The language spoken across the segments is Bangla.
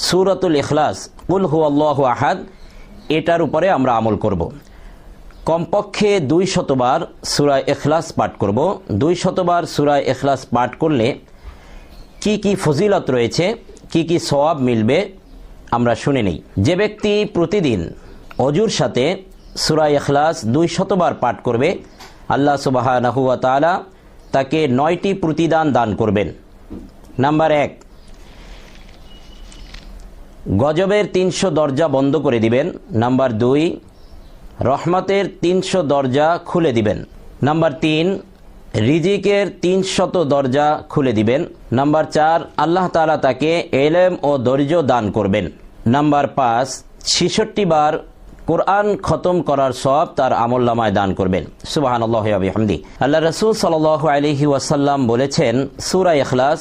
সূরাতুল ইখলাস কুল হুয়াল্লাহু আহাদ, এটার উপরে আমরা আমল করব। কমপক্ষে 200 বার সূরা ইখলাস পাঠ করব। 200 বার সূরা ইখলাস পাঠ করলে কি কি ফজিলত রয়েছে, কি কি সওয়াব মিলবে আমরা শুনে নেই। যে ব্যক্তি প্রতিদিন অজুর সাথে সূরা ইখলাস 200 বার পাঠ করবে, আল্লাহ সুবহানাহু ওয়া তাআলা তাকে 9টি প্রতিদান দান করবেন। নাম্বার 1, গজবের 300 দরজা বন্ধ করে দিবেন। নাম্বার 2, রহমতের 300 দরজা খুলে দিবেন। নাম্বার 3, রিজিকের 300 দরজা খুলে দিবেন। নাম্বার 4, আল্লাহ তাআলা তাকে ইলম ও ধৈর্য দান করবেন। নাম্বার 5, 66 বার কোরআন খতম করার সওয়াব তার আমলনামায় দান করবেন। সুবহানাল্লাহি ওয়া বিহামদি। আল্লাহ রাসূল সাল্লাল্লাহু আলাইহি ওয়াসাল্লাম বলেছেন, সূরা ইখলাস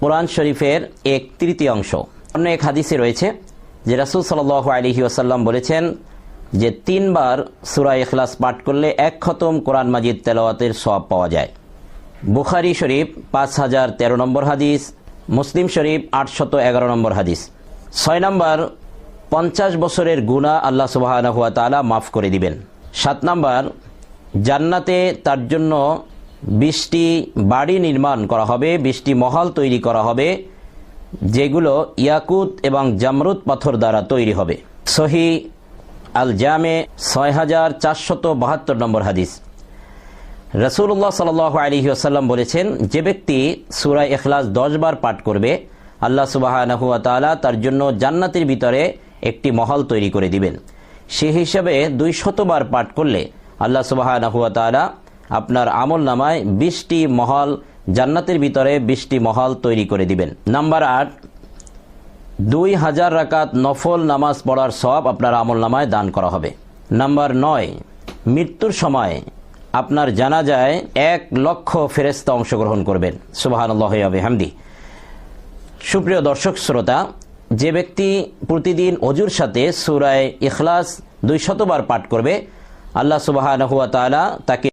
কোরআন শরীফের 1/3 অন্য এক হাদিসে রয়েছে যে রাসূল সাল্লাল্লাহু আলাইহি ওয়াসাল্লাম বলেছেন যে 3 বার সূরা ইখলাস পাঠ করলে 1 খতম কোরআন মাজিদ তেলাওয়াতের সওয়াব পাওয়া যায়। বুখারী শরীফ 5013 নম্বর হাদিস, মুসলিম শরীফ 811 নম্বর হাদিস। 6 নম্বর, 50 বছরের গুনাহ আল্লাহ সুবহানাহু ওয়া তাআলা মাফ করে দিবেন। 7 নম্বর, জান্নাতে তার জন্য 20টি বাড়ি নির্মাণ করা হবে, 20টি মহল তৈরি করা হবে, যেগুলো ইয়াকুত এবং জামরুদ পাথর দ্বারা তৈরি হবে। সহিহ আল জামে 6472 নম্বর হাদিস। রাসূলুল্লাহ সাল্লাল্লাহু আলাইহি ওয়াসাল্লাম বলেছেন, যে ব্যক্তি সূরা ইখলাস 10 বার পাঠ করবে, আল্লাহ সুবহানাহু ওয়া তাআলা তার জন্য জান্নাতের ভিতরে একটি মহল তৈরি করে দিবেন। সেই হিসাবে 200 বার পাঠ করলে আল্লাহ সুবহানাহু ওয়া তাআলা আপনার আমলনামায় 20টি মহল, জান্নাতের ভিতরে 20টি মহল তৈরি করে দিবেন। নাম্বার 8, 2000 রাকাত নফল নামাজ পড়ার সওয়াব আপনার আমলনামায় দান করা হবে। নাম্বার 9, মৃত্যুর সময় আপনার জানাজায় 1 লক্ষ ফেরেশতা অংশগ্রহণ করবেন। সুবহানাল্লাহি ওয়া বিহামদি। সুপ্রিয় দর্শক শ্রোতা, যে ব্যক্তি প্রতিদিন অজুর সাথে সূরা ইখলাস 200 বার পাঠ করবে, আল্লাহ সুবহানাহু ওয়া তাআলা তাকে